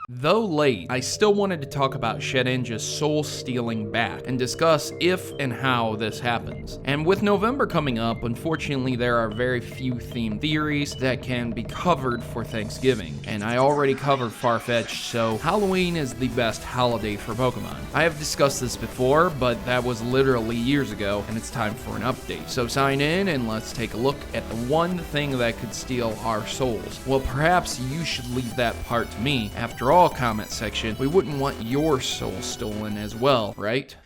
Though late, I still wanted to talk about Shedinja's soul stealing back and discuss if and how this happens. And with November coming up, unfortunately there are very few themed theories that can be covered for Thanksgiving. And I already covered Farfetch'd, so Halloween is the best holiday for Pokemon. I have discussed this before, but that was literally years ago, and it's time for an update. So sign in and let's take a look at the one thing that could steal our souls. Well, perhaps you should leave that part to me. After all, comment section, we wouldn't want your soul stolen as well, right?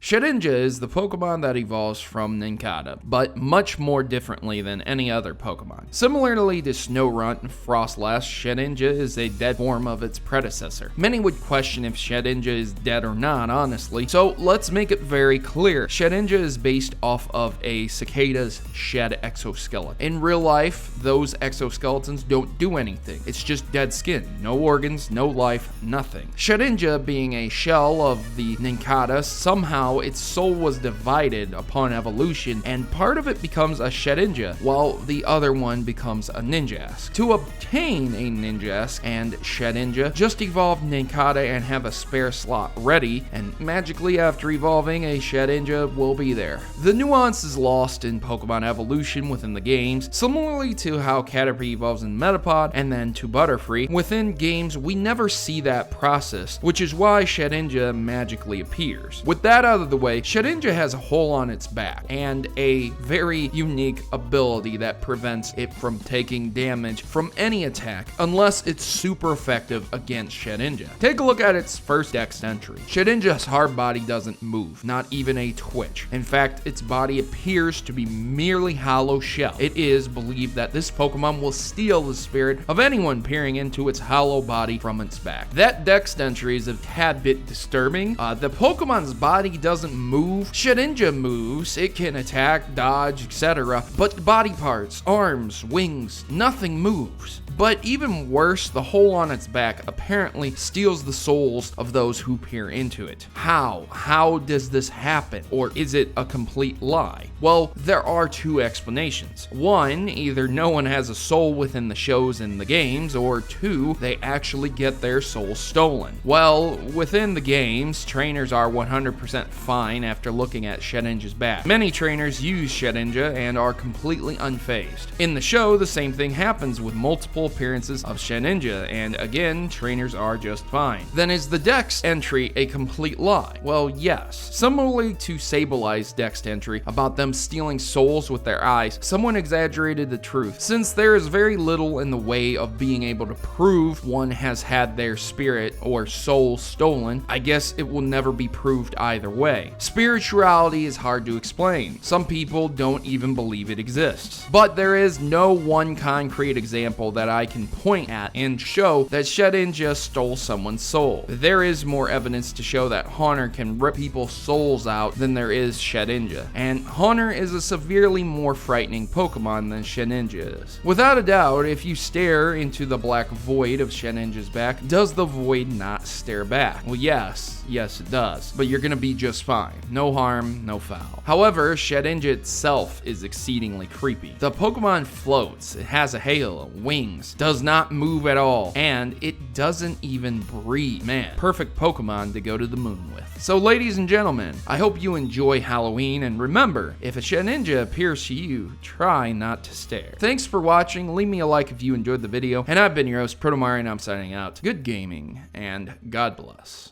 Shedinja is the Pokemon that evolves from Nincada, but much more differently than any other Pokemon. Similarly to Snorunt and Frostlass, Shedinja is a dead form of its predecessor. Many would question if Shedinja is dead or not, honestly, so let's make it very clear. Shedinja is based off of a cicada's shed exoskeleton. In real life, those exoskeletons don't do anything. It's just dead skin, no organs, no life, nothing. Shedinja, being a shell of the Nincada, somehow its soul was divided upon evolution, and part of it becomes a Shedinja, while the other one becomes a Ninjask. To obtain a Ninjask and Shedinja, just evolve Nincada and have a spare slot ready, and magically after evolving, a Shedinja will be there. The nuance is lost in Pokemon evolution within the games, similarly to how Caterpie evolves in Metapod and then to Butterfree. Within games, we never see that process, which is why Shedinja magically appears. With that out of the way, Shedinja has a hole on its back and a very unique ability that prevents it from taking damage from any attack unless it's super effective against Shedinja. Take a look at its first Dex entry. Shedinja's hard body doesn't move, not even a twitch. In fact, its body appears to be merely hollow shell. It is believed that this Pokemon will steal the spirit of anyone peering into its hollow body from its back. That Dex entry is a tad bit disturbing. The Pokemon's body doesn't move. Shedinja moves, it can attack, dodge, etc. But body parts, arms, wings, nothing moves. But even worse, the hole on its back apparently steals the souls of those who peer into it. How? How does this happen? Or is it a complete lie? Well, there are two explanations. One, either no one has a soul within the shows and the games, or two, they actually get their soul stolen. Well, within the games, trainers are 100% fine after looking at Shedinja's back. Many trainers use Shedinja and are completely unfazed. In the show, the same thing happens with multiple appearances of Shedinja, and again, trainers are just fine. Then is the Dex entry a complete lie? Well, yes. Similarly to Sablei's Dex entry about them stealing souls with their eyes, someone exaggerated the truth. Since there is very little in the way of being able to prove one has had their spirit or soul stolen, I guess it will never be proved either way. Spirituality is hard to explain. Some people don't even believe it exists. But there is no one concrete example that I can point at and show that Shedinja stole someone's soul. There is more evidence to show that Haunter can rip people's souls out than there is Shedinja, and Haunter is a severely more frightening Pokemon than Shedinja is. Without a doubt, if you stare into the black void of Shedinja's back, does the void not stare back? Well, yes it does, but you're gonna be just fine. No harm, no foul. However, Shedinja itself is exceedingly creepy. The Pokemon floats, it has a halo, wings, does not move at all, and it doesn't even breathe. Man, perfect Pokemon to go to the moon with. So ladies and gentlemen, I hope you enjoy Halloween, and remember, if a Shedinja appears to you, try not to stare. Thanks for watching, leave me a like if you enjoyed the video, and I've been your host, Protomario, and I'm signing out. Good gaming, and God bless.